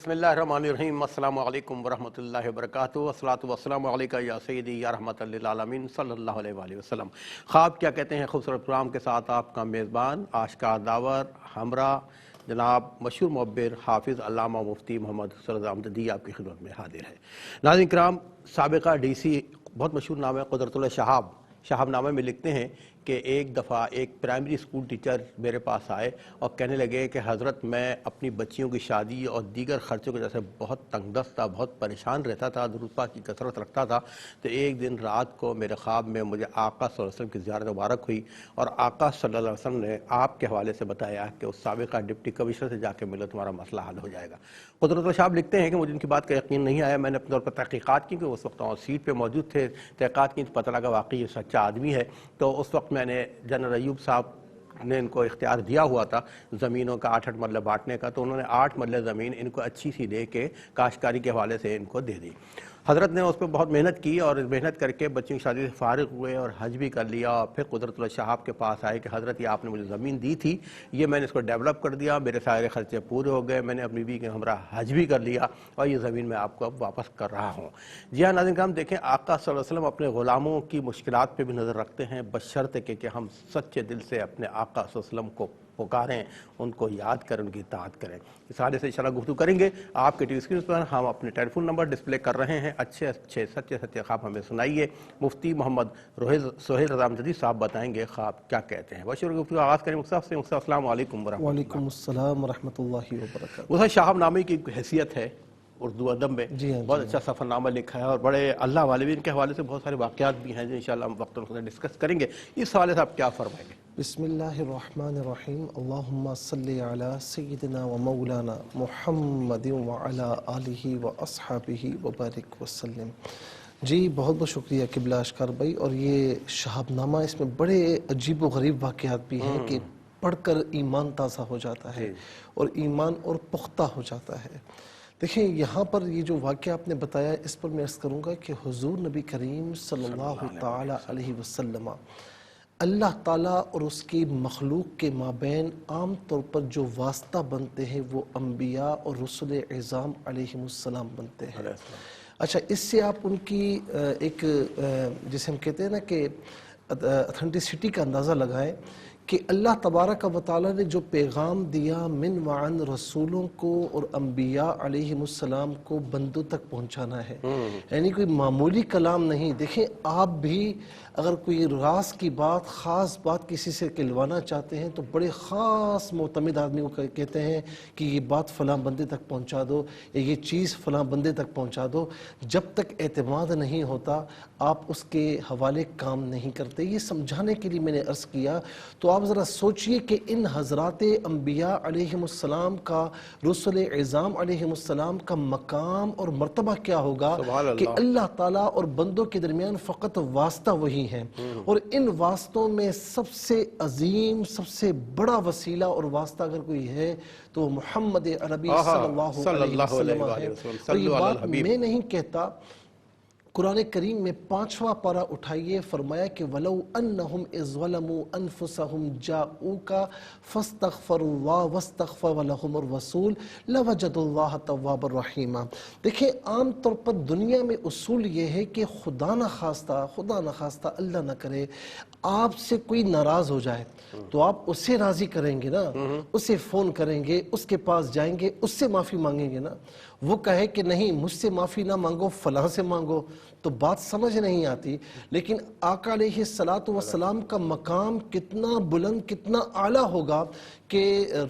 بسم اللہ الرحمن الرحیم السلام علیکم ورحمۃ اللہ وبرکاتہ والصلاۃ والسلام علیکہ یا سیدی یا رحمۃ للعالمین صلی اللہ علیہ وآلہ وسلم۔ خواب کیا کہتے ہیں خوبصورت پروگرام کے ساتھ آپ کا میزبان آشکار داور ہمراہ جناب مشہور معبر حافظ علامہ مفتی محمد حسن رضا امجدی آپ کی خدمت میں حاضر ہے۔ ناظرین کرام، سابقہ ڈی سی بہت مشہور نام ہے قدرت اللہ شہاب نامے میں لکھتے ہیں کہ ایک دفعہ ایک پرائمری اسکول ٹیچر میرے پاس آئے اور کہنے لگے کہ حضرت میں اپنی بچیوں کی شادی اور دیگر خرچوں کی وجہ سے بہت تنگ دست تھا، بہت پریشان رہتا تھا، درود پاک کی کثرت رکھتا تھا۔ تو ایک دن رات کو میرے خواب میں مجھے آقا صلی اللہ علیہ وسلم کی زیارت مبارک ہوئی اور آقا صلی اللہ علیہ وسلم نے آپ کے حوالے سے بتایا کہ اس سابقہ ڈپٹی کمشنر سے جا کے ملو، تمہارا مسئلہ حل ہو جائے گا۔ قدرت اللہ شہاب لکھتے ہیں کہ مجھے ان کی بات کا یقین نہیں آیا، میں نے اپنے طور پر تحقیقات کی کہ اس وقت سیٹ پہ موجود تھے، تحقیقات کی، پتہ لگا واقعی یہ سچا آدمی ہے۔ تو اس وقت میں نے جنرل ایوب صاحب نے ان کو اختیار دیا ہوا تھا زمینوں کا 8 مرلے بانٹنے کا، تو انہوں نے 8 مرلے زمین ان کو اچھی سی دے کے کاشتکاری کے حوالے سے ان کو دے دی۔ حضرت نے اس پہ بہت محنت کی اور محنت کر کے بچوں کی شادی سے فارغ ہوئے اور حج بھی کر لیا، اور پھر قدرت اللہ شہاب کے پاس آئے کہ حضرت یہ آپ نے مجھے زمین دی تھی، یہ میں نے اس کو ڈیولپ کر دیا، میرے سارے خرچے پورے ہو گئے، میں نے اپنی بیوی کے ہمراہ حج بھی کر لیا اور یہ زمین میں آپ کو اب واپس کر رہا ہوں۔ جی ہاں ناظرین کرام، دیکھیں آقا صلی اللہ علیہ وسلم اپنے غلاموں کی مشکلات پہ بھی نظر رکھتے ہیں، بشرطے کہ ہم سچے دل سے اپنے آقا صلی اللہ علیہ وسلم کو پکاریں، ان کو یاد کریں، ان کی اطاعت کریں۔ اس حوالے سے انشاءاللہ گفتگو کریں گے۔ آپ کے ٹی وی اسکرین پر ہم اپنے ٹیلی فون نمبر ڈسپلے کر رہے ہیں، اچھے سچے خواب ہمیں سنائیے۔ مفتی محمد سہیل رضا امجدی صاحب بتائیں گے خواب کیا کہتے ہیں۔ بشیر گفتگو آغاز کریں مصطفیٰ سے۔ مصطفیٰ السلام علیکم ورحمۃ اللہ۔ وعلیکم السلام ورحمۃ اللہ وبرکاتہ۔ وہ شہاب نامے کی حیثیت ہے اردو ادب میں، جی ہاں، بہت اچھا سفر نامہ لکھا ہے اور بڑے اللہ والے بھی، ان کے حوالے سے بہت سارے واقعات بھی ہیں جو انشاءاللہ ہم وقت ڈسکس کریں گے۔ اس حوالے سے آپ کیا فرمائیں گے؟ بسم اللہ الرحمن الرحیم، اللہم صلی علی سیدنا و مولانا محمد وعلی آلہ و اصحابہ وبارک وسلم۔ جی بہت بہت شکریہ قبلہ اشکار بھائی۔ اور یہ شہاب نامہ، اس میں بڑے عجیب و غریب واقعات بھی ہیں کہ پڑھ کر ایمان تازہ ہو جاتا ہے اور ایمان اور پختہ ہو جاتا ہے۔ دیکھیں یہاں پر یہ جو واقعہ آپ نے بتایا، اس پر میں عرض کروں گا کہ حضور نبی کریم صلی اللہ تعالی علیہ وسلم، اللہ تعالیٰ اور اس کی مخلوق کے مابین عام طور پر جو واسطہ بنتے ہیں وہ انبیاء اور رسل اعظام علیہم السلام بنتے ہیں۔ اچھا، اس سے آپ ان کی ایک جسے ہم کہتے ہیں نا کہ اتھینٹسٹی کا اندازہ لگائیں کہ اللہ تبارک و تعالیٰ نے جو پیغام دیا من وعن رسولوں کو اور انبیاء علیہم السلام کو بندوں تک پہنچانا ہے، یعنی کوئی معمولی کلام نہیں۔ دیکھیں آپ بھی اگر کوئی راز کی بات، خاص بات کسی سے کہلوانا چاہتے ہیں تو بڑے خاص معتمد آدمی کو کہتے ہیں کہ یہ بات فلاں بندے تک پہنچا دو یا یہ چیز فلاں بندے تک پہنچا دو۔ جب تک اعتماد نہیں ہوتا آپ اس کے حوالے کام نہیں کرتے۔ یہ سمجھانے کے لیے میں نے عرض کیا۔ تو آپ ذرا سوچئے کہ ان حضرات انبیاء علیہم السلام کا، رسل اعظام علیہم السلام کا مقام اور مرتبہ کیا ہوگا کہ اللہ تعالیٰ اور بندوں کے درمیان فقط واسطہ وہی ہیں، اور ان واسطوں میں سب سے عظیم، سب سے بڑا وسیلہ اور واسطہ اگر کوئی ہے تو وہ محمد عربی صلی اللہ علیہ وسلم ہے۔ اور یہ بات میں نہیں کہتا، قرآن کریم میں 5واں پارہ اٹھائیے، فرمایا کہ وَلَوْ أَنَّهُمْ إِذْ ظَلَمُوا أَنفُسَهُمْ جَاءُوكَ فَاسْتَغْفَرُوا اللَّهَ وَاسْتَغْفَرَ لَهُمُ الرَّسُولُ لَوَجَدُوا اللَّهَ تَوَّابًا رَحِيمًا۔ دیکھیں عام طور پر دنیا میں اصول یہ ہے کہ خدا نخواستہ اللہ نہ کرے آپ سے کوئی ناراض ہو جائے تو آپ اس سے راضی کریں گے نا، اسے فون کریں گے، اس کے پاس جائیں گے، اس سے معافی مانگیں گے نا۔ وہ کہے کہ نہیں مجھ سے معافی نہ مانگو، فلاں سے مانگو، تو بات سمجھ نہیں آتی۔ لیکن آقا علیہ السلام کا مقام کتنا بلند، کتنا اعلیٰ ہوگا کہ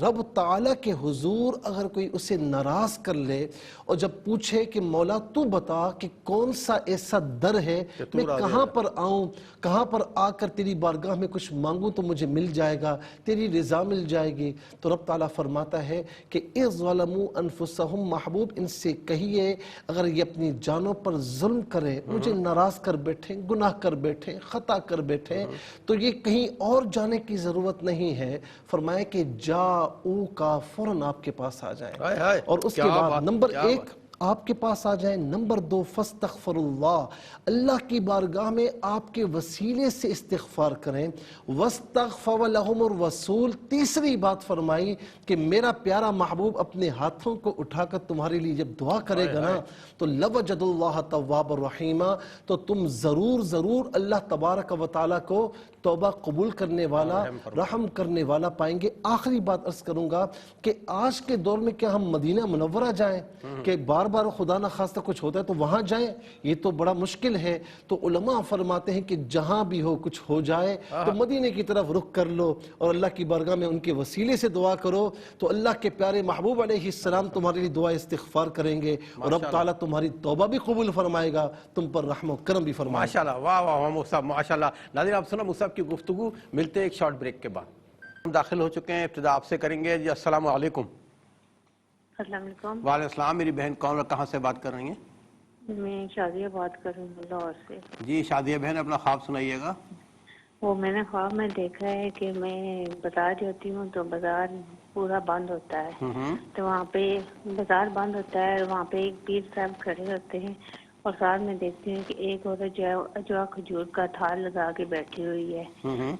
رب تعالیٰ کے حضور اگر کوئی اسے ناراض کر لے اور جب پوچھے کہ مولا تو بتا کہ کون سا ایسا در ہے میں کہاں پر آؤں، کہاں پر آ کر تیری بارگاہ میں کچھ مانگوں تو مجھے مل جائے گا، تیری رضا مل جائے گی، تو رب تعالیٰ فرماتا ہے کہ اِذْ ظَلَمُوا أَنفُسَهُمْ، محبوب ان سے کہیے اگر یہ اپنی جانوں پر ظلم کریں، مجھے ناراض کر بیٹھیں، گناہ کر بیٹھیں، خطا کر بیٹھیں، تو یہ کہیں اور جانے کی ضرورت نہیں ہے۔ فرمایا کہ جاؤ کا فوراً آپ کے پاس آ جائیں۔ اور اس کے بعد نمبر 1 آپ کے پاس آ جائیں۔ نمبر 2 فاستغفر اللہ کی بارگاہ میں آپ کے وسیلے سے استغفار کریں۔ واستغفر لهم الرسول، تیسری بات فرمائی کہ میرا پیارا محبوب اپنے ہاتھوں کو اٹھا کر تمہارے لیے جب دعا کرے گا نا تو لوجد اللہ تواب الرحیم، تو تم ضرور اللہ تبارک و تعالیٰ کو توبہ قبول کرنے والا، رحم کرنے والا پائیں گے۔ آخری بات عرض کروں گا کہ آج کے دور میں کیا ہم مدینہ منورہ جائیں کہ بار بار خدا نہ خواستہ کچھ ہوتا ہے تو وہاں جائیں؟ یہ تو بڑا مشکل ہے۔ تو علماء فرماتے ہیں کہ جہاں بھی ہو کچھ ہو جائے تو مدینے کی طرف رخ کر لو اور اللہ کی بارگاہ میں ان کے وسیلے سے دعا کرو، تو اللہ کے پیارے محبوب علیہ السلام تمہارے لیے دعا استغفار کریں گے اور رب تعالیٰ تمہاری توبہ بھی قبول فرمائے گا، تم پر رحم و کرم بھی فرمائے گا۔ ماشاءاللہ، واہ واہ واہ مصعب، ماشاءاللہ۔ ناظرین آپ سنا مصعب کی گفتگو، ملتے ہیں ایک شارٹ بریک کے بعد۔ ہم داخل ہو چکے ہیں، ابتدا آپ سے کریں گے۔ جی السلام علیکم۔ السلام علیکم، وعلیکم السلام۔ میری بہن کون اور کہاں سے بات کر رہی ہیں؟ میں شادیہ بات کر رہی ہوں لاہور سے۔ جی شادیہ بہن اپنا خواب سنائیے گا۔ وہ میں نے خواب میں دیکھا ہے کہ میں بازار جاتی ہوں تو بازار پورا بند ہوتا ہے، تو وہاں پہ بازار بند ہوتا ہے، وہاں پہ ایک پیر صاحب کھڑے ہوتے ہیں اور ساتھ میں دیکھتی ہوں کہ ایک عورت جو کھجور کا تھال لگا کے بیٹھی ہوئی ہے،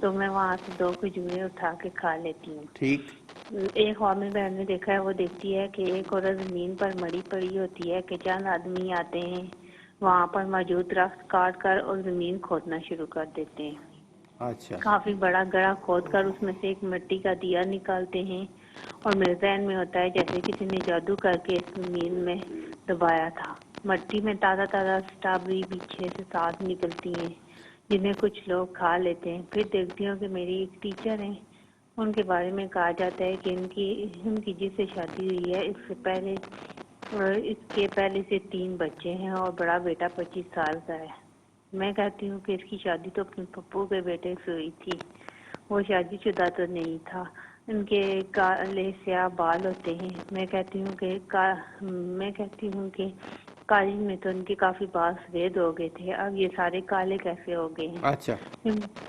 تو میں وہاں سے 2 کھجوریں اٹھا کے کھا لیتی ہوں۔ ٹھیک۔ ایک خواب میں بہن نے دیکھا ہے، وہ دیکھتی ہے کہ ایک عورت زمین پر مری پڑی ہوتی ہے کہ چند آدمی آتے ہیں، وہاں پر موجود درخت کاٹ کر اور زمین کھودنا شروع کر دیتے ہیں۔ اچھا۔ کافی بڑا گڑھا کھود کر اس میں سے ایک مٹی کا دیا نکالتے ہیں اور میرے ذہن میں ہوتا ہے جیسے کسی نے جادو کر کے اس زمین میں دبایا تھا۔ مٹی میں تازہ سٹرابری پیچھے سے ساتھ نکلتی ہیں جنہیں کچھ لوگ کھا لیتے ہیں۔ پھر دیکھتی ہوں کہ میری ایک ٹیچر ہیں، ان کے بارے میں کہا جاتا ہے کہ ان کی جس سے شادی ہوئی ہے اس کے پہلے سے 3 بچے ہیں اور بڑا بیٹا 25 سال کا ہے۔ میں کہتی ہوں کہ اس کی شادی تو اپنے پپو کے بیٹے سے ہوئی تھی، وہ شادی شدہ تو نہیں تھا۔ ان کے کالے سیاہ بال ہوتے ہیں۔ میں کہتی ہوں کہ کالج میں تو ان کے کافی بال سفید ہو گئے تھے، اب یہ سارے کالے کیسے ہو گئے ہیں؟ اچھا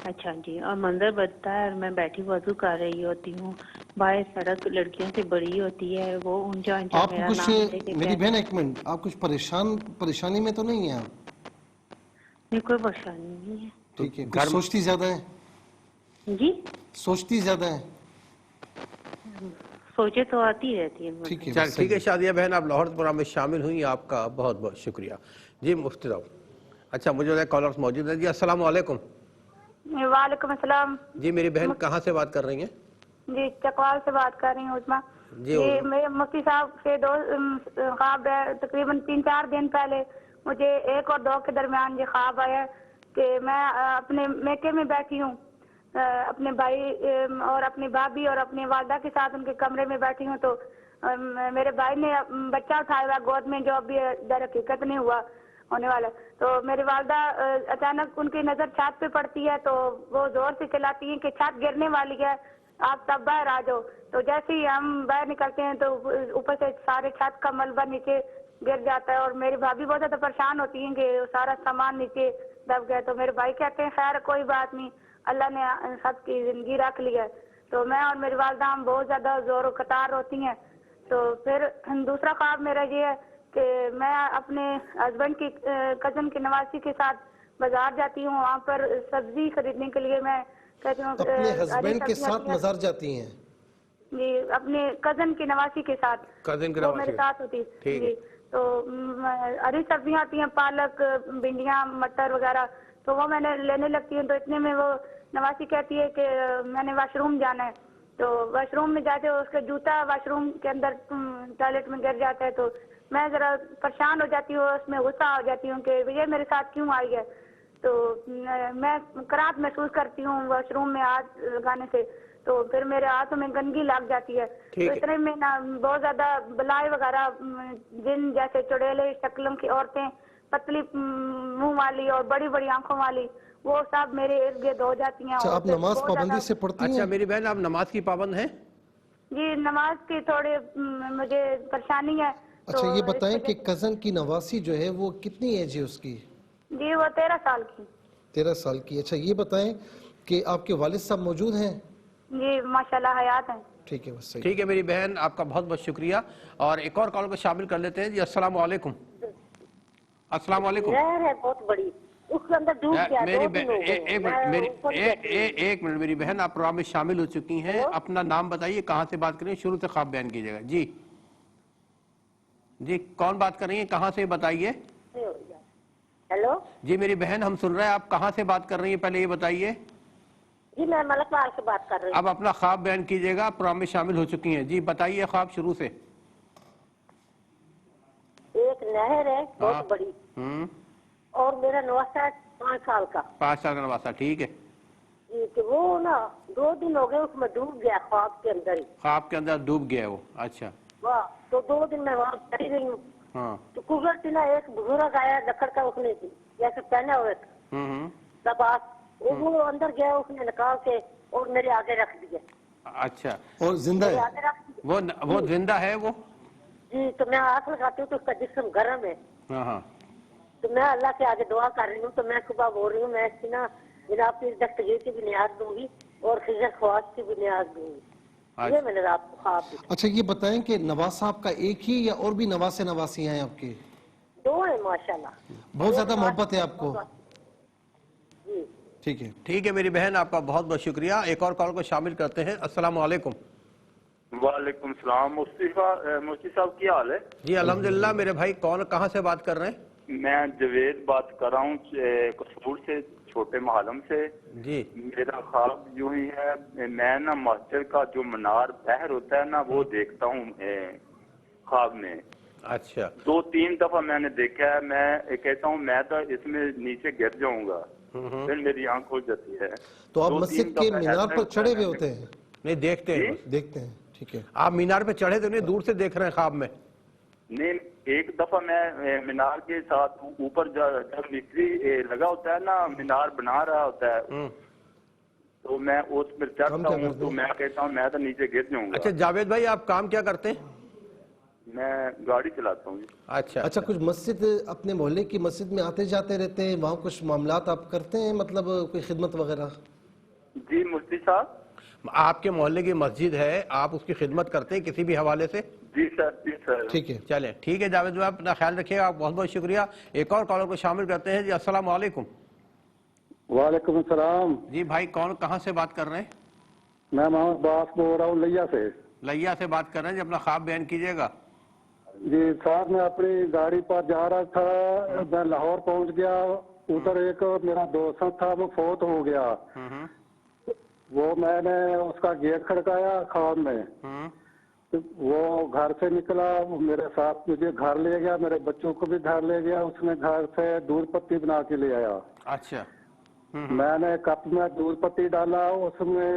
اچھا جی۔ اور منظر بدتا ہے اور میں بیٹھی وضو کر رہی ہوتی ہوں، باہر سڑک لڑکیوں سے بڑی ہوتی ہے، وہ اونچا اونچا آپ میرا کچھ نام لے کے میری بہن ایک منٹ، آپ کچھ پریشانی میں تو نہیں ہیں آپ؟ نہیں، کوئی پریشانی نہیں ہے۔ ٹھیک ہے، کچھ سوچتی زیادہ ہیں؟ جی سوچتی زیادہ ہیں؟ سوچے تو آتی رہتی ہے مجھے۔ ٹھیک ہے شادیہ بہن، آپ لاہور پروگرام میں شامل ہوئی، آپ کا بہت بہت شکریہ۔ جی مفتی صاحب، اچھا مجھے لگا کالرز موجود ہیں۔ جی السلام علیکم۔ وعلیکم السلام۔ جی میری بہن کہاں سے بات کر رہی ہیں؟ جی چکوال سے بات کر رہی ہوں عظمیٰ۔ جی میرے مفتی صاحب سے خواب ہے، تقریباً 3-4 دن پہلے مجھے 1 اور 2 کے درمیان یہ خواب آیا کہ میں اپنے میکے میں بیٹھی ہوں، اپنے بھائی اور اپنی بھابھی اور اپنی والدہ کے ساتھ ان کے کمرے میں بیٹھی ہوں، تو میرے بھائی نے بچہ اٹھایا ہوا گود میں، جو ابھی در حقیقت نہیں ہوا ہونے والا، تو میری والدہ اچانک ان کی نظر چھت پہ پڑتی ہے تو وہ زور سے چلاتی ہیں کہ چھت گرنے والی ہے، آپ تب باہر آ جاؤ۔ تو جیسے ہی ہم باہر نکلتے ہیں تو اوپر سے سارے چھت کا ملبہ نیچے گر جاتا ہے اور میری بھابھی بہت زیادہ پریشان ہوتی ہیں کہ سارا سامان نیچے دب گیا، تو میرے بھائی کہتے ہیں خیر کوئی بات نہیں، اللہ نے سب کی زندگی رکھ لی ہے۔ تو میں اور میری والدہ ہم بہت زیادہ زور و قطار ہوتی ہیں۔ تو پھر دوسرا خواب میرا یہ ہے کہ میں اپنے ہسبینڈ کی کزن کی نواسی کے ساتھ بازار جاتی ہوں، وہاں پر سبزی خریدنے کے لیے میں کہتی ہوں اپنے ہسبینڈ کے ساتھ بازار جاتی ہیں؟ جی اپنے کزن کی نواسی کے ساتھ، وہ میرے ساتھ ہوتی ہے جی۔ تو ہری سبزیاں آتی ہیں، پالک، بھنڈیاں، مٹر وغیرہ، تو وہ میں نے لینے لگتی ہوں۔ تو اتنے میں وہ نواسی کہتی ہے کہ میں نے واش روم جانا ہے، تو واش روم میں جاتے اس کا جوتا واش روم کے اندر ٹوائلٹ میں گر جاتا ہے، تو میں ذرا پریشان ہو جاتی ہوں، اس میں غصہ ہو جاتی ہوں کہ یہ میرے ساتھ کیوں آئی ہے۔ تو میں کراہت محسوس کرتی ہوں واش روم میں ہاتھ لگانے سے، تو پھر میرے ہاتھوں میں گندگی لگ جاتی ہے۔ تو اتنے میں نا بہت زیادہ بلائی وغیرہ، جن جیسے چڑیلے شکلوں کی عورتیں، پتلی منہ والی اور بڑی بڑی آنکھوں والی، وہ سب میرے ارد گرد ہو جاتی ہیں۔ اچھا آپ نماز پابندی سے پڑھتی ہیں؟ اچھا میری بہن آپ نماز کی پابند ہیں؟ جی نماز کی تھوڑی مجھے پریشانی ہے۔ اچھا یہ بتائیں کہ کزن کی نواسی جو ہے وہ کتنی ایج ہے اس کی؟ جی وہ 13 سال کی۔ 13 سال کی۔ اچھا یہ بتائیں کہ آپ کے والد صاحب موجود ہیں؟ جی ماشاءاللہ حیات ہیں۔ ٹھیک ہے، بس صحیح. ٹھیک ہے میری بہن، آپ کا بہت بہت شکریہ. اور ایک اور کال کو شامل کر لیتے ہیں جی. السلام علیکم. السلام علیکم. نہر ہے بہت بڑی، اس کے اندر ڈوب گیا، میری 2 دن ہو گئے. ایک منٹ میری بہن، آپ پروگرام میں شامل ہو چکی ہیں. اپنا نام بتائیے، کہاں سے بات کر رہی ہیں، شروع سے خواب بیان کیجیے گا. جی جی، کون بات کر رہی ہیں، کہاں سے بتائیے. ہیلو جی میری بہن، ہم سن رہے ہیں. آپ کہاں سے بات کر رہی ہیں، پہلے یہ بتائیے. جی میں ملک لال سے بات کر رہی ہوں. اب اپنا خواب بیان کیجیے گا، پروگرام میں شامل ہو چکی ہیں. جی بتائیے خواب شروع سے. ایک نہر ہے بہت بڑی، اور میرا نواسا ہے 5 سال کا. 5 سال کا نواسا، ٹھیک ہے. جی کہ وہ نا 2 دن ہو گئے، اس میں ڈوب گیا خواب کے اندر ہی. خواب کے اندر ڈوب گیا وہ، اچھا. واہ، تو 2 دن میں وہاں چلی رہی ہوں. ہاں. تو قدرت سے نا ایک بزرگ آیا لکڑ کا، اس نے جیسے پہنے ہوئے لباس، وہ اندر گیا، اس نے نکال کے اور میرے آگے رکھ دیا. اچھا. اور زندہ میرے ہے؟ آگے رکھ دیا. وہ زندہ ہے وہ؟ جی تو میں ہاتھ لگاتی ہوں تو اس کا جسم گرم ہے. ہاں ہاں. تو میں اللہ کے آگے دعا کر رہی ہوں. تو میں صبح بول رہی ہوں میں اس کی نا جناب کی دستگیر کی بھی نیاز دوں گی اور خزر خواص کی بھی نیاز دوں گی. یہ میں نے رات کو خواب دیکھا. اچھا یہ بتائیں کہ نواز صاحب کا ایک ہی یا اور بھی نواسے نواسیاں ہیں آپ کے؟ 2 ہیں ماشاءاللہ. بہت زیادہ محبت ہے آپ کو. جی ٹھیک ہے. ٹھیک ہے میری بہن، آپ کا بہت بہت شکریہ. ایک اور کال کو شامل کرتے ہیں. السلام علیکم. وعلیکم السلام. مفتی صاحب کی حال ہے؟ جی الحمدللہ. میرے بھائی کون، کہاں سے بات کر رہے ہیں؟ میں جوید بات کر رہا ہوں کسور سے، چھوٹے محلم سے. جی. میرا خواب یوں ہی ہے، میں نا مسجد کا جو منار بہر ہوتا ہے نا وہ دیکھتا ہوں خواب میں. اچھا. 2-3 دفعہ میں نے دیکھا ہے. میں کہتا ہوں میں تو اس میں نیچے گر جاؤں گا، پھر میری آنکھ کھل جاتی ہے. تو آپ مسجد کے مینار پر چڑھے ہوئے ہوتے ہیں؟ نہیں، دیکھتے ہیں. دیکھتے ہیں. ٹھیک ہے. آپ مینار پہ چڑھے تو نہیں، دور سے دیکھ رہے ہیں خواب میں؟ نہیں، ایک دفعہ میں مینار کے ساتھ اوپر جب مستری لگا ہوتا ہے نا، مینار بنا رہا ہوتا ہے، تو میں اس پر چڑھتا ہوں تو میں کہتا ہوں میں تو نیچے گر جاؤں گا. اچھا جاوید بھائی، آپ کام کیا کرتے ہیں؟ میں گاڑی چلاتا ہوں. اچھا. اچھا کچھ مسجد، اپنے محلے کی مسجد میں آتے جاتے رہتے ہیں، وہاں کچھ معاملات آپ کرتے ہیں، مطلب کوئی خدمت وغیرہ؟ جی مفتی صاحب، آپ کے محلے کی مسجد ہے، آپ اس کی خدمت کرتے ہیں کسی بھی حوالے سے؟ جی سر. جی سر. ٹھیک ہے. چلیں ٹھیک ہے جاوید بھائی، اپنا خیال رکھیے گا. بہت بہت شکریہ. ایک اور کالر کو شامل کرتے ہیں. جی السلام علیکم. وعلیکم السلام. جی بھائی کون، کہاں سے بات کر رہے ہیں؟ میں محمد باس بول رہا ہوں لیا سے. لیا سے بات کر رہے ہیں جی. اپنا خواب بیان کیجیے گا. جی صاحب، میں اپنی گاڑی پر جا رہا تھا، میں لاہور پہنچ گیا. ادھر ایک میرا دوست تھا، وہ فوت ہو گیا. وہ میں نے اس کا گیٹ کھڑکایا خواب میں، وہ گھر سے نکلا، میرے ساتھ مجھے گھر لے گیا، میرے بچوں کو بھی گھر لے گیا. اس نے گھر سے دودھ پتی بنا کے لے آیا. اچھا. میں نے کپ میں دودھ پتی ڈالا، اس میں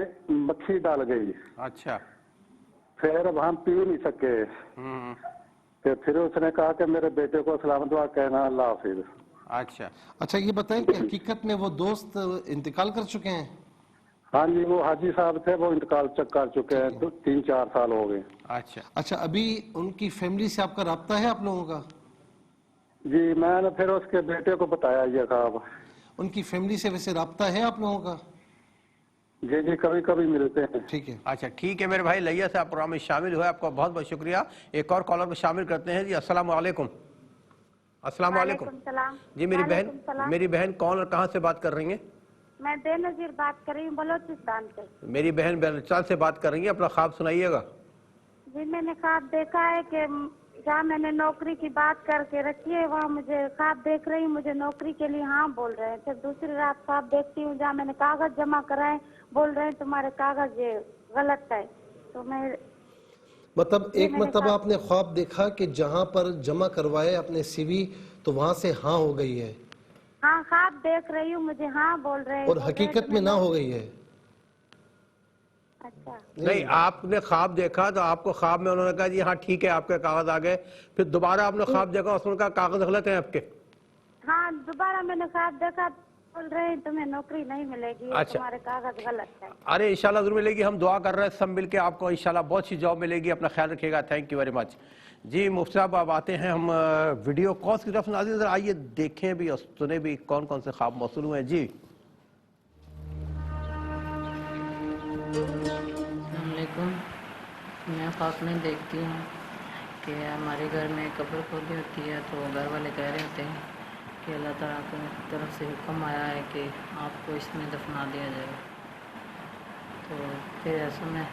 مکھی ڈال گئی. اچھا. پھر اب ہم پی نہیں سکے. پھر اس نے کہا کہ میرے بیٹے کو سلام دعا کہنا، اللہ حافظ. اچھا. اچھا یہ بتائیں کہ حقیقت میں وہ دوست انتقال کر چکے ہیں؟ ہاں جی، وہ حاجی صاحب تھے، وہ انتقال کر چکے ہیں، 3-4 سال ہو گئے. اچھا. اچھا ابھی ان کی فیملی سے آپ کا رابطہ ہے آپ لوگوں کا؟ جی میں نے پھر اس کے بیٹے کو بتایا یہ خواب. ان کی فیملی سے ویسے رابطہ ہے آپ لوگوں کا؟ جی جی، کبھی کبھی ملتے ہیں. ٹھیک ہے. اچھا ٹھیک ہے میرے بھائی لیا سے آپ پروگرام میں شامل ہوئے، آپ کا بہت بہت شکریہ. ایک اور کالر کو شامل کرتے ہیں. جی السلام علیکم. السلام علیکم. جی میری بہن کون اور کہاں سے بات کر رہی ہیں؟ میں بے نظیر بات کر رہی ہوں بلوچستان سے. میری بہن بلوچستان سے بات کر رہی ہیں. اپنا خواب سنائیے گا. جی میں نے خواب دیکھا ہے کہ جہاں میں نے نوکری کی بات کر کے رکھی ہے وہاں مجھے خواب دیکھ رہی ہوں، مجھے نوکری کے لیے ہاں بول رہے ہیں. پھر دوسری رات خواب دیکھتی ہوں جہاں میں نے کاغذ جمع کرائے، بول رہے ہیں تمہارے کاغذ یہ غلط ہے. تو میں مطلب ایک مرتبہ آپ نے خواب دیکھا کہ جہاں پر جمع کروائے اپنے سی وی تو وہاں سے ہاں ہو گئی ہے؟ ہاں خواب دیکھ رہی ہوں، مجھے ہاں بول رہے ہیں. اور حقیقت میں نہ ہو گئی ہے؟ اچھا نہیں، آپ نے خواب دیکھا تو آپ کو خواب میں انہوں نے کہا جی ہاں ٹھیک ہے آپ کے کاغذ آ گئے، پھر دوبارہ آپ نے خواب دیکھا اس نے کہا کاغذ غلط ہیں آپ کے؟ ہاں دوبارہ میں نے خواب دیکھا، بول رہے ہیں تمہیں نوکری نہیں ملے گی، تمہارے کاغذ غلط ہے. ارے انشاءاللہ ضرور ملے گی. ہم دعا کر رہے ہیں سب مل کے آپ کو انشاءاللہ بہت سی جاب ملے گی. اپنا خیال رکھیے گا. Thank you very much. جی مفتی صاحب اب آتے ہیں ہم ویڈیو کالز کی طرف. ناظرین ذرا آئیے دیکھیں بھی اور سنیں بھی کون کون سے خواب موصول ہوئے ہیں. جی السلام علیکم. میں خواب میں دیکھتی ہوں کہ ہمارے گھر میں قبر کھودی ہوتی ہے تو گھر والے کہہ رہے ہوتے ہیں کہ اللہ تعالیٰ کی طرف سے حکم آیا ہے کہ آپ کو اس میں دفنا دیا جائے. تو پھر ایسا میں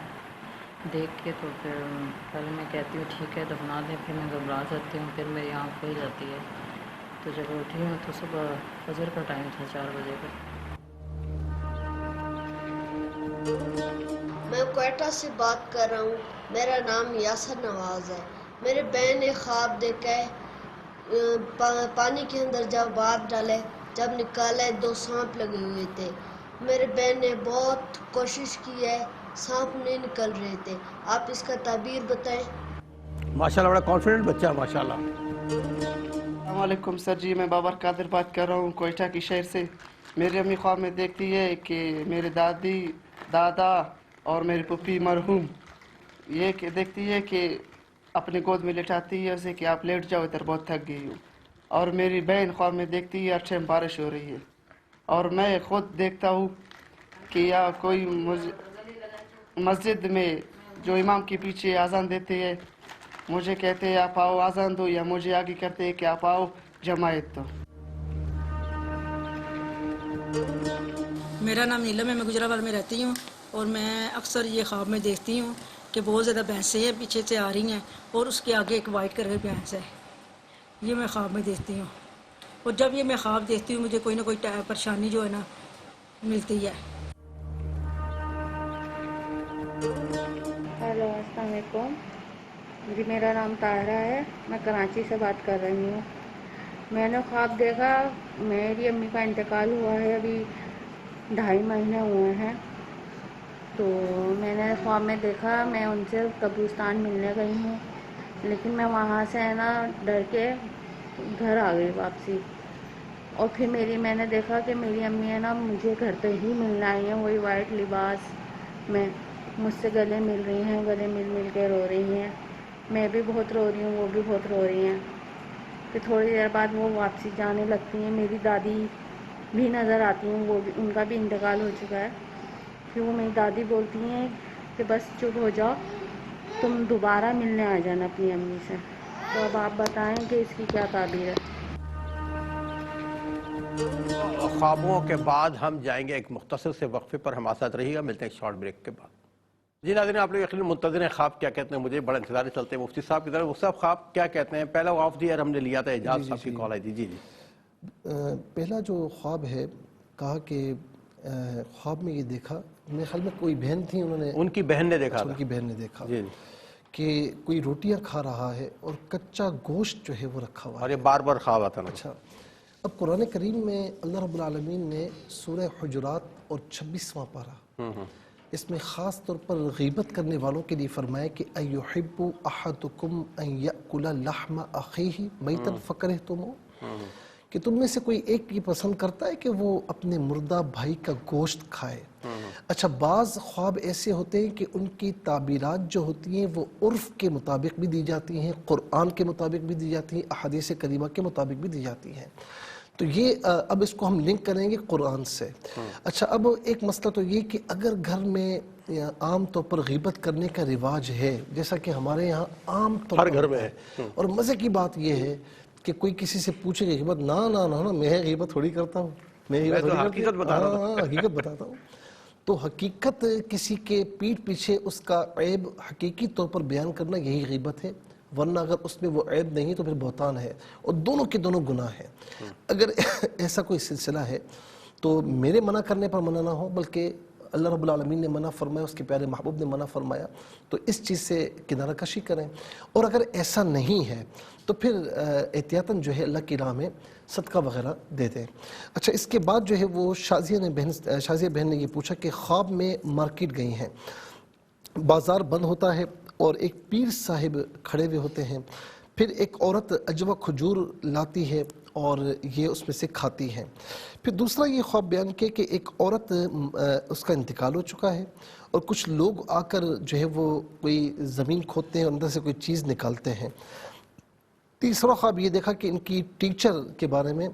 دیکھ کے تو پھر پہلے میں کہتی ہوں ٹھیک ہے دفنا دیں، پھر میں گھبرا جاتی ہوں، پھر میری آنکھ کھل جاتی ہے. تو جب اٹھی ہوں تو صبح فجر کا ٹائم تھا 4 بجے کا. میں کوئٹہ سے بات کر رہا ہوں. میرا نام یاسر نواز ہے. میرے بہن نے خواب دیکھا ہے پانی کے اندر جب ہاتھ ڈالے، جب نکالے 2 سانپ لگے ہوئے تھے. میرے بہن نے بہت کوشش کی ہے، سانپ نہیں نکل رہے تھے. آپ اس کا تعبیر بتائیں. ماشاءاللہ بڑا کانفیڈنٹ بچہ ہے ماشاءاللہ. السلام علیکم سر جی، میں بابر قادر بات کر رہا ہوں کوئٹہ کی شہر سے. میری امی خواب میں دیکھتی ہے کہ میرے دادی، دادا اور میری پھوپھی مرحوم یہ کہ دیکھتی ہے کہ اپنے گود میں لٹاتی ہے اسے کہ آپ لیٹ جاؤ ادھر بہت تھک گئی ہوں. اور میری بہن خواب میں دیکھتی ہے اچھے بارش ہو رہی ہے. اور میں خود دیکھتا ہوں کہ یا کوئی مسجد میں جو امام کے پیچھے اذان دیتے ہیں مجھے کہتے ہیں آپ آؤ اذان دو، یا مجھے آگے کرتے ہیں کہ آپ آؤ جماعت دو. میرا نام نیلم ہے، میں گجرابال میں رہتی ہوں اور میں اکثر یہ خواب میں دیکھتی ہوں کہ بہت زیادہ بھینسیں ہیں پیچھے سے آ رہی ہیں اور اس کے آگے ایک وائٹ کلر کی بھینس ہے. یہ میں خواب میں دیکھتی ہوں اور جب یہ میں خواب دیکھتی ہوں مجھے کوئی نہ کوئی پریشانی جو ہے نا ملتی ہے. ہیلو السلام علیکم جی، میرا نام طاہرہ ہے، میں کراچی سے بات کر رہی ہوں. میں نے خواب دیکھا میری امی کا انتقال ہوا ہے، ابھی 2.5 مہینے ہوئے ہیں. تو میں نے خواب میں دیکھا میں ان سے قبرستان ملنے گئی ہوں، لیکن میں وہاں سے ہے نا ڈر کے گھر آ گئی واپسی. اور پھر میں نے دیکھا کہ میری امی ہے نا مجھے گھر پہ ہی ملنے آئی ہیں، وہی وائٹ لباس میں مجھ سے گلے مل رہی ہیں، گلے مل کے رو رہی ہیں. میں بھی بہت رو رہی ہوں، وہ بھی بہت رو رہی ہیں. پھر تھوڑی دیر بعد وہ واپسی جانے لگتی ہیں. میری دادی بھی نظر آتی ہیں، وہ بھی ان کا بھی انتقال ہو چکا ہے. پھر وہ میری دادی بولتی ہیں کہ بس چپ ہو جاؤ، تم دوبارہ ملنے آ جانا اپنی امی سے. تو اب آپ بتائیں کہ اس کی کیا تعبیر ہے. خوابوں کے بعد ہم جائیں گے ایک مختصر سے وقفے پر، ہمارے ساتھ رہیے گا. ملتے ہیں شارٹ بریک کے بعد. جی ناظرین، آپ لوگ یقیناً منتظر ہیں خواب کیا کہتے ہیں. مجھے بڑا انتظار چلتے ہیں مفتی صاحب کی طرف. مفتی صاحب خواب کیا کہتے ہیں؟ پہلا آف دی ایئر ہم نے لیا تھا، اعجاز صاحب کی کال آئی تھی. جی جی پہلا جو خواب ہے، کہا کہ خواب میں یہ دیکھا، میرے خیال میں کوئی بہن تھی، انہوں نے ان کی بہن نے دیکھا، ان کی بہن نے دیکھا جی کہ کوئی روٹیاں کھا رہا ہے اور کچا گوشت جو ہے وہ رکھا ہوا ہے. اور یہ بار بار خواب آتا نا. اچھا، اب قرآن کریم میں اللہ رب العالمین نے سورہ حجرات اور 26واں پارہ اس میں خاص طور پر غیبت کرنے والوں کے لیے فرمایا کہ ایحب احدکم ان یأکل لحم اخیہ میتا فکرہتموہ، کہ تم میں سے کوئی ایک یہ پسند کرتا ہے کہ وہ اپنے مردہ بھائی کا گوشت کھائے. اچھا، بعض خواب ایسے ہوتے ہیں کہ ان کی تعبیرات جو ہوتی ہیں وہ عرف کے مطابق بھی دی جاتی ہیں، قرآن کے مطابق بھی دی جاتی ہیں، احادیث کریمہ کے مطابق بھی دی جاتی ہیں. تو یہ اب اس کو ہم لنک کریں گے قرآن سے. اچھا، اب ایک مسئلہ تو یہ کہ اگر گھر میں عام طور پر غیبت کرنے کا رواج ہے، جیسا کہ ہمارے یہاں عام طور پر ہر گھر میں ہے، اور مزے کی بات یہ ہے کہ کوئی کسی سے پوچھے کہ غیبت، نہ نہ نہ میں غیبت تھوڑی کرتا ہوں، میں حقیقت بتاتا ہوں. حقیقت بتاتا ہوں. تو حقیقت کسی کے پیٹھ پیچھے اس کا عیب حقیقی طور پر بیان کرنا یہی غیبت ہے، ورنہ اگر اس میں وہ عیب نہیں تو پھر بہتان ہے، اور دونوں کے دونوں گناہ ہیں. اگر ایسا کوئی سلسلہ ہے تو میرے منع کرنے پر منع نہ ہو، بلکہ اللہ رب العالمین نے منع فرمایا، اس کے پیارے محبوب نے منع فرمایا، تو اس چیز سے کنارہ کشی کریں. اور اگر ایسا نہیں ہے تو پھر احتیاطاً جو ہے اللہ کی راہ میں صدقہ وغیرہ دے دیں. اچھا، اس کے بعد جو ہے وہ شازیہ بہن نے یہ پوچھا کہ خواب میں مارکیٹ گئی ہیں، بازار بند ہوتا ہے اور ایک پیر صاحب کھڑے ہوئے ہوتے ہیں، پھر ایک عورت عجوہ کھجور لاتی ہے اور یہ اس میں سے کھاتی ہے. پھر دوسرا یہ خواب بیان کیا کہ ایک عورت اس کا انتقال ہو چکا ہے اور کچھ لوگ آ کر جو ہے وہ کوئی زمین کھودتے ہیں اور اندر سے کوئی چیز نکالتے ہیں. تیسرا خواب یہ دیکھا کہ ان کی ٹیچر کے بارے میں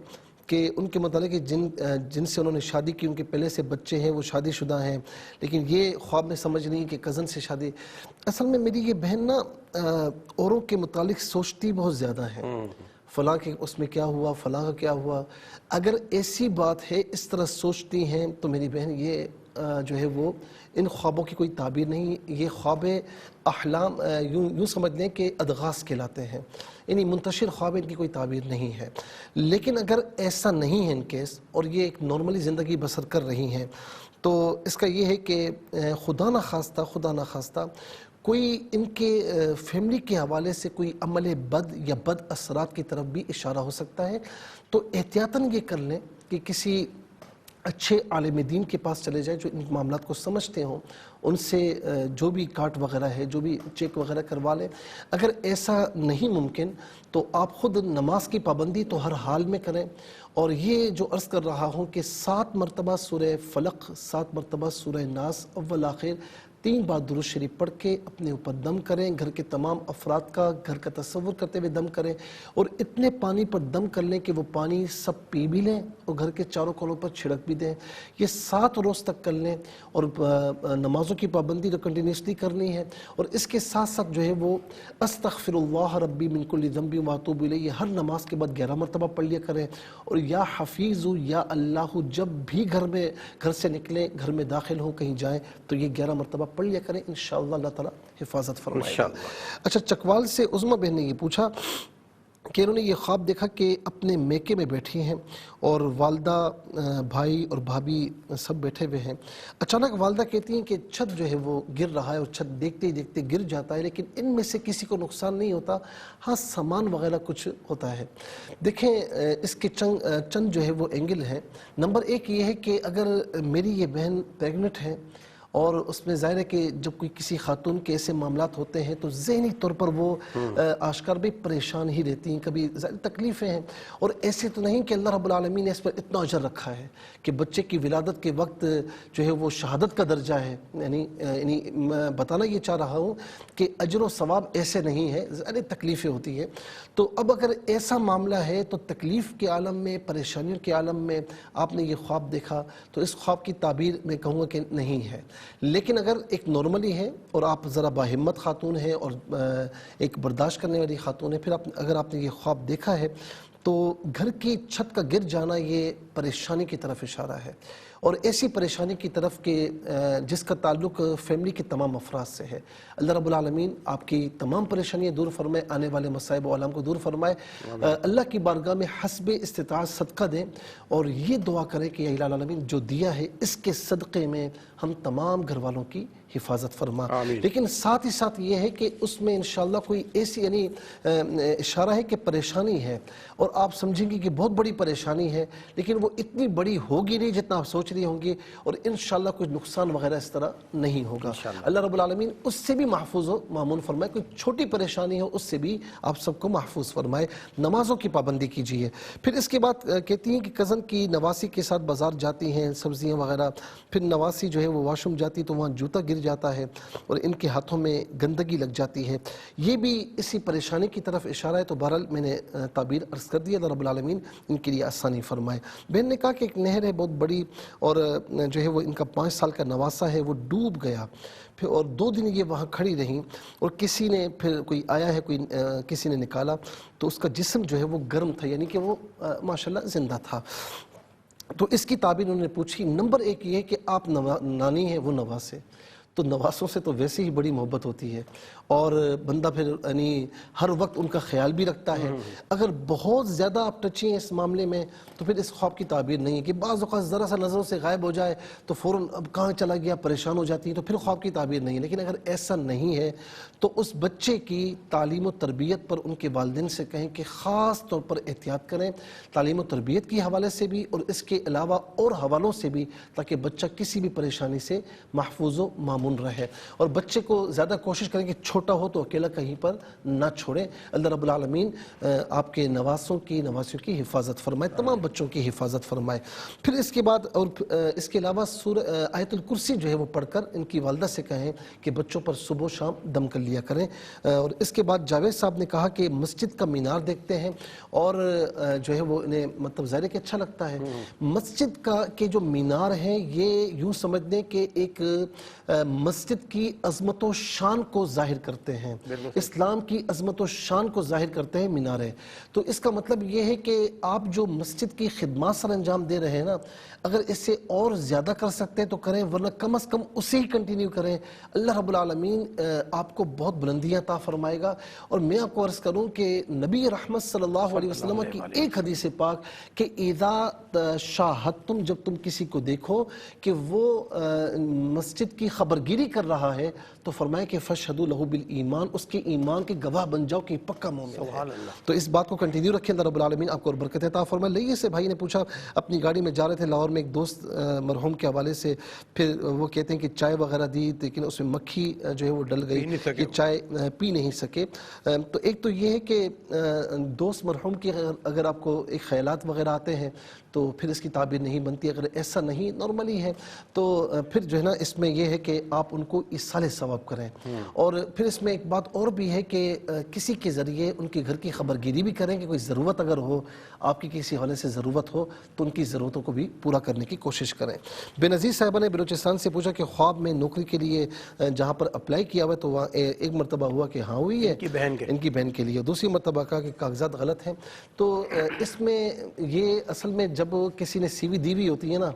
کہ ان کے متعلق جن سے انہوں نے شادی کی ان کے پہلے سے بچے ہیں، وہ شادی شدہ ہیں، لیکن یہ خواب میں سمجھ نہیں کہ کزن سے شادی. اصل میں میری یہ بہن نا اوروں کے متعلق سوچتی بہت زیادہ ہے، فلاں کے اس میں کیا ہوا، فلاں کا کیا ہوا. اگر ایسی بات ہے، اس طرح سوچتی ہیں، تو میری بہن یہ جو ہے وہ ان خوابوں کی کوئی تعبیر نہیں. یہ خواب احلام یوں سمجھ لیں کہ ادغاث کہلاتے ہیں، یعنی منتشر خواب ان کی کوئی تعبیر نہیں ہے. لیکن اگر ایسا نہیں ہے ان کیس، اور یہ ایک نارملی زندگی بسر کر رہی ہیں، تو اس کا یہ ہے کہ خدا نخواستہ کوئی ان کے فیملی کے حوالے سے کوئی عمل بد یا بد اثرات کی طرف بھی اشارہ ہو سکتا ہے. تو احتیاطاً یہ کر لیں کہ کسی اچھے عالم دین کے پاس چلے جائیں جو ان معاملات کو سمجھتے ہوں، ان سے جو بھی کارٹ وغیرہ ہے، جو بھی چیک وغیرہ کروا لیں. اگر ایسا نہیں ممکن تو آپ خود نماز کی پابندی تو ہر حال میں کریں. اور یہ جو عرض کر رہا ہوں کہ 7 مرتبہ سورہ فلق، 7 مرتبہ سورہ ناس، اول آخر 3 بار درود شریف پڑھ کے اپنے اوپر دم کریں. گھر کے تمام افراد کا گھر کا تصور کرتے ہوئے دم کریں، اور اتنے پانی پر دم کر لیں کہ وہ پانی سب پی بھی لیں اور گھر کے چاروں کونوں پر چھڑک بھی دیں. یہ 7 روز تک کر لیں. اور نمازوں کی پابندی تو کنٹینیوسلی کرنی ہے، اور اس کے ساتھ ساتھ جو ہے وہ استغفر اللہ ربی من کل ذنب واتوب الیہ ہر نماز کے بعد 11 مرتبہ پڑھ لیا کریں. اور یا حفیظ یا اللہ جب بھی گھر سے نکلیں، گھر میں داخل ہوں، کہیں جائیں، تو یہ 11 مرتبہ پڑھ لیا کریں. انشاءاللہ اللہ تعالیٰ حفاظت فرمائے گا. اچھا، چکوال سے عظمہ بہن نے یہ پوچھا کہ انہوں نے یہ خواب دیکھا کہ اپنے میکے میں بیٹھی ہیں اور والدہ، بھائی اور بھابھی سب بیٹھے ہوئے ہیں. اچانک والدہ کہتی ہیں کہ چھت جو ہے وہ گر رہا ہے، اور چھت دیکھتے ہی دیکھتے گر جاتا ہے، لیکن ان میں سے کسی کو نقصان نہیں ہوتا، ہاں سامان وغیرہ کچھ ہوتا ہے. دیکھیں اس کے چند جو ہے وہ اینگل ہیں. نمبر 1 یہ ہے کہ اگر میری یہ بہن پریگنٹ ہے، اور اس میں ظاہر ہے کہ جب کوئی کسی خاتون کے ایسے معاملات ہوتے ہیں تو ذہنی طور پر وہ آشکار بھی پریشان ہی رہتی ہیں، کبھی تکلیفیں ہیں. اور ایسے تو نہیں کہ اللہ رب العالمین نے اس پر اتنا اجر رکھا ہے کہ بچے کی ولادت کے وقت جو ہے وہ شہادت کا درجہ ہے. یعنی میں بتانا یہ چاہ رہا ہوں کہ اجر و ثواب ایسے نہیں ہے، ظاہر تکلیفیں ہوتی ہیں. تو اب اگر ایسا معاملہ ہے تو تکلیف کے عالم میں، پریشانیوں کے عالم میں آپ نے یہ خواب دیکھا، تو اس خواب کی تعبیر میں کہوں گا کہ نہیں ہے. لیکن اگر ایک نارملی ہے اور آپ ذرا باہمت خاتون ہیں اور ایک برداشت کرنے والی خاتون ہے، پھر اگر آپ نے یہ خواب دیکھا ہے تو گھر کی چھت کا گر جانا یہ پریشانی کی طرف اشارہ ہے، اور ایسی پریشانی کی طرف کہ جس کا تعلق فیملی کے تمام افراد سے ہے. اللہ رب العالمین آپ کی تمام پریشانیاں دور فرمائے، آنے والے مصائب و آلام کو دور فرمائے. اللہ کی بارگاہ میں حسب استطاعت صدقہ دیں، اور یہ دعا کریں کہ یا الہ العالمین جو دیا ہے اس کے صدقے میں ہم تمام گھر والوں کی حفاظت فرما. لیکن ساتھ ہی ساتھ یہ ہے کہ اس میں انشاءاللہ کوئی ایسی یعنی اشارہ ہے کہ پریشانی ہے، اور آپ سمجھیں گے کہ بہت بڑی پریشانی ہے، لیکن وہ اتنی بڑی ہوگی نہیں جتنا آپ سوچ رہی ہوں گے، اور انشاءاللہ کوئی نقصان وغیرہ اس طرح نہیں ہوگا. اللہ رب العالمین اس سے بھی محفوظ و معمون فرمائے. کوئی چھوٹی پریشانی ہو اس سے بھی آپ سب کو محفوظ فرمائے. نمازوں کی پابندی کیجیے. پھر اس کے بعد کہتی ہیں کہ کزن کی نواسی کے ساتھ بازار جاتی ہیں سبزیاں وغیرہ، پھر نواسی جو ہے وہ واش روم جاتی تو وہاں جوتا گر جاتا ہے اور ان کے ہاتھوں میں گندگی لگ جاتی ہے. یہ بھی اسی پریشانی کی طرف اشارہ ہے. تو بہرحال میں نے تعبیر عرض کر دی. اللہ رب العالمین ان کے لیے آسانی فرمائے. بہن نے کہا کہ ایک نہر ہے بہت بڑی، اور جو ہے وہ ان کا 5 سال کا نواسا ہے وہ ڈوب گیا، پھر اور 2 دن یہ وہاں کھڑی رہیں، اور کسی نے پھر کوئی آیا ہے، کسی نے نکالا تو اس کا جسم جو ہے وہ گرم تھا، یعنی کہ وہ ماشاءاللہ زندہ تھا. تو اس کی تعبیر انہوں نے پوچھی. نمبر 1 یہ ہے کہ آپ نانی ہیں وہ نواسے، تو نواسوں سے تو ویسے ہی بڑی محبت ہوتی ہے، اور بندہ پھر یعنی ہر وقت ان کا خیال بھی رکھتا ہے. اگر بہت زیادہ آپ ٹچی ہیں اس معاملے میں تو پھر اس خواب کی تعبیر نہیں ہے. کہ بعض اوقات ذرا سا نظروں سے غائب ہو جائے تو فوراً اب کہاں چلا گیا پریشان ہو جاتی ہے، تو پھر خواب کی تعبیر نہیں ہے. لیکن اگر ایسا نہیں ہے تو اس بچے کی تعلیم و تربیت پر ان کے والدین سے کہیں کہ خاص طور پر احتیاط کریں، تعلیم و تربیت کے حوالے سے بھی اور اس کے علاوہ اور حوالوں سے بھی، تاکہ بچہ کسی بھی پریشانی سے محفوظ و معمون امن رہے، اور بچے کو زیادہ کوشش کریں کہ چھوٹا ہو تو اکیلا کہیں پر نہ چھوڑیں۔ اللہ رب العالمین آپ کے نواسوں کی حفاظت فرمائے، تمام بچوں کی حفاظت فرمائے۔ پھر اس کے بعد اور اس کے علاوہ سورہ آیت الکرسی جو ہے وہ پڑھ کر ان کی والدہ سے کہیں کہ بچوں پر صبح و شام دم کر لیا کریں۔ اور اس کے بعد جاوید صاحب نے کہا کہ مسجد کا مینار دیکھتے ہیں اور جو ہے وہ انہیں مطلب ظاہر ہے کہ اچھا لگتا ہے۔ مسجد کا کے جو مینار ہیں یہ یوں سمجھ دیں کہ ایک مسجد کی عظمت و شان کو ظاہر کرتے ہیں، اسلام کی عظمت و شان کو ظاہر کرتے ہیں میناریں۔ تو اس کا مطلب یہ ہے کہ آپ جو مسجد کی خدمات سر انجام دے رہے ہیں نا، اگر اس سے اور زیادہ کر سکتے ہیں تو کریں، ورنہ کم از کم اسے ہی کنٹینیو کریں۔ اللہ رب العالمین آپ کو بہت بلندیاں عطا فرمائے گا۔ اور میں آپ کو عرض کروں کہ نبی رحمت صلی اللہ علیہ وسلم کی ایک حدیث پاک کہ اذا شاہدتم، جب تم کسی کو دیکھو کہ وہ مسجد کی خبرگیری کر رہا ہے تو فرمایا کہ فشہدوا لہ بالایمان، اس کے ایمان کے گواہ بن جاؤ کہ پکا مومن ہے۔ تو اس بات کو کنٹینیو رکھیں، اللہ رب العالمین آپ کو اور برکت عطا فرمائے۔ لئیے سے بھائی نے پوچھا، اپنی گاڑی میں جا رہے تھے لاہور میں، ایک دوست مرحوم کے حوالے سے پھر وہ کہتے ہیں کہ چائے وغیرہ دی لیکن اس میں مکھی جو ہے وہ ڈل گئی کہ چائے پی نہیں سکے۔ تو ایک تو یہ ہے کہ دوست مرحوم کی اگر آپ کو ایک خیالات وغیرہ آتے ہیں تو پھر اس کی تعبیر نہیں بنتی، اگر ایسا نہیں نارملی ہے تو پھر جو ہے نا اس میں یہ ہے کہ آپ ان کو ایصال ثواب کریں۔ اور پھر اس میں ایک بات اور بھی ہے کہ کسی کے ذریعے ان کے گھر کی خبرگیری بھی کریں کہ کوئی ضرورت اگر ہو، آپ کی کسی حوالے سے ضرورت ہو تو ان کی ضرورتوں کو بھی پورا کرنے کی کوشش کریں۔ بے نظیر صاحبہ نے بلوچستان سے پوچھا کہ خواب میں نوکری کے لیے جہاں پر اپلائی کیا ہوا تو وہاں ایک مرتبہ ہوا کہ ہاں ہوئی ہے ان کی بہن کے لیے، دوسری مرتبہ کہا کہ کاغذات غلط ہیں۔ تو اس میں یہ اصل میں جب کسی نے سی وی دی ہوئی ہوتی ہے نا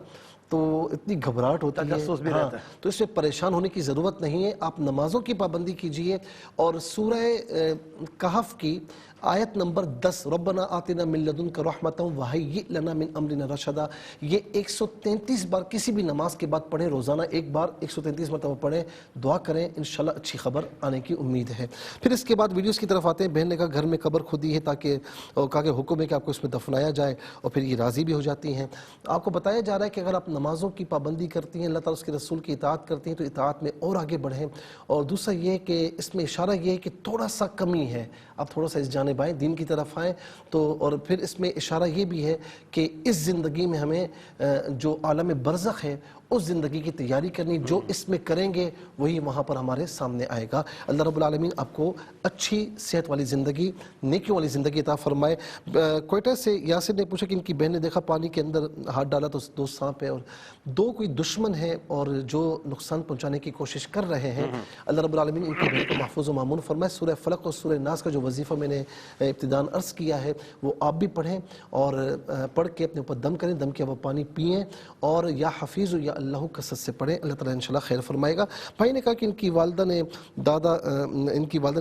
تو اتنی گھبراہٹ ہوتی ہے، ہاں تو اس میں پریشان ہونے کی ضرورت نہیں ہے۔ آپ نمازوں کی پابندی کیجئے اور سورہ کہف کی آیت نمبر 10 ربنا آتنا من لدنک رحمتا وہیئ لنا من امرنا رشدا، یہ 133 بار کسی بھی نماز کے بعد پڑھیں، روزانہ ایک بار 133 مرتبہ پڑھیں، دعا کریں، انشاءاللہ اچھی خبر آنے کی امید ہے۔ پھر اس کے بعد ویڈیوز کی طرف آتے ہیں۔ بہن نے کہا گھر میں قبر کھودی ہے تاکہ کہا کہ حکم ہے کہ آپ کو اس میں دفنایا جائے، اور پھر یہ راضی بھی ہو جاتی ہیں۔ آپ کو بتایا جا رہا ہے کہ اگر آپ نمازوں کی پابندی کرتی ہیں، اللہ تعالیٰ اس کے رسول کی اطاعت کرتی ہیں تو اطاعت میں اور آگے بڑھیں۔ اور دوسرا یہ کہ اس میں اشارہ یہ ہے کہ تھوڑا سا کمی ہے، آپ تھوڑا سا اس جانب آئیں، دین کی طرف آئیں۔ تو اور پھر اس میں اشارہ یہ بھی ہے کہ اس زندگی میں ہمیں جو عالم برزخ ہے اس زندگی کی تیاری کرنی، جو اس میں کریں گے وہی وہاں پر ہمارے سامنے آئے گا۔ اللہ رب العالمین آپ کو اچھی صحت والی زندگی، نیکیوں والی زندگی عطا فرمائے۔ کوئٹہ سے یاسر نے پوچھا کہ ان کی بہن نے دیکھا پانی کے اندر ہاتھ ڈالا تو 2 سانپ ہیں اور 2 کوئی دشمن ہیں اور جو نقصان پہنچانے کی کوشش کر رہے ہیں۔ اللہ رب العالمین ان کی بہن کو محفوظ و مامون فرمائے۔ سورہ فلق اور سورہ ناس کا جو وظیفہ میں نے ابتداءً عرض کیا ہے وہ آپ بھی پڑھیں اور پڑھ کے اپنے اوپر دم کریں، دم کے وہ پانی پئیں اور یا حفیظ یا اللہ کثرت سے پڑھیں، اللہ تعالیٰ انشاءاللہ خیر فرمائے گا۔ بھائی نے کہا کہ ان کی والدہ نے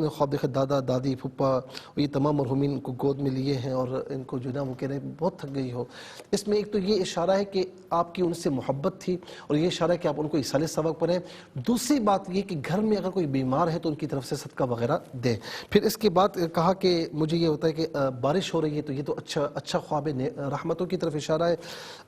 خواب دیکھا دادا دادی پھپھا یہ تمام مرحومین ان کو گود میں لیے ہیں اور ان کو جو نا وہ کہہ رہے ہیں بہت تھک گئی ہو۔ اس میں ایک تو یہ اشارہ ہے کہ آپ کی ان سے محبت تھی اور یہ اشارہ ہے کہ آپ ان کو ایصال ثواب پڑھیں۔ دوسری بات یہ کہ گھر میں اگر کوئی بیمار ہے تو ان کی طرف سے صدقہ وغیرہ دیں۔ پھر اس کے بعد کہا کہ مجھے یہ ہوتا ہے کہ بارش ہو رہی ہے تو یہ تو اچھا خواب ہے، رحمتوں کی طرف اشارہ ہے،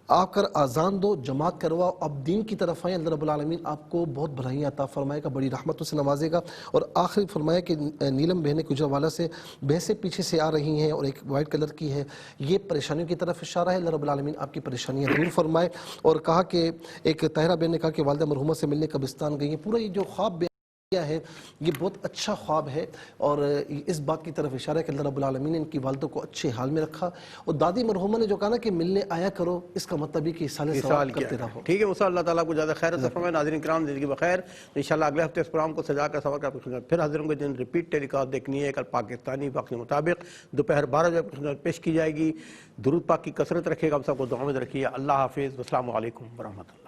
آ کر آزان دو، جماعت کرواؤ، اب دین کی طرف آئیں، اللہ رب العالمین آپ کو بہت بھلائیاں عطا فرمائے گا، بڑی رحمتوں سے نوازے گا۔ اور آخری فرمایا کہ نیلم بہن گجرانوالہ سے بھینسیں پیچھے سے آ رہی ہیں اور ایک وائٹ کلر کی ہے، یہ پریشانیوں کی طرف اشارہ ہے، اللہ رب العالمین آپ کی پریشانیاں دور فرمائے۔ اور کہا کہ ایک طاہرہ بہن نے کہا کہ والدہ مرحومہ سے ملنے قبرستان گئی ہیں، پورا یہ جو خواب ہے یہ بہت اچھا خواب ہے اور اس بات کی طرف اشارہ ہے کہ اللہ رب العالمین نے ان کی والدوں کو اچھے حال میں رکھا۔ اور دادی مرحومہ نے جو کہا نا کہ ملنے آیا کرو، اس کا مطلب ہے کہ ایصال ثواب کرتے رہو۔ ٹھیک ہے، مصالحہ اللہ تعالیٰ کو زیادہ خیر عطا فرمائے۔ ناظرین کرام زندگی بخیر، انشاءاللہ اگلے ہفتے اس پروگرام کو سجا کر سوار کر پھر حاضر ہوں گے، جن ریپیٹ ٹیلی کاسٹ دیکھنی ہے کل پاکستانی وقت کے مطابق دوپہر 12 بجے پیش کی جائے گی۔ درود پاک کی کثرت رکھے گا، ہم سب کو دعا میں رکھیے۔ اللہ حافظ، السلام علیکم ورحمۃ اللہ۔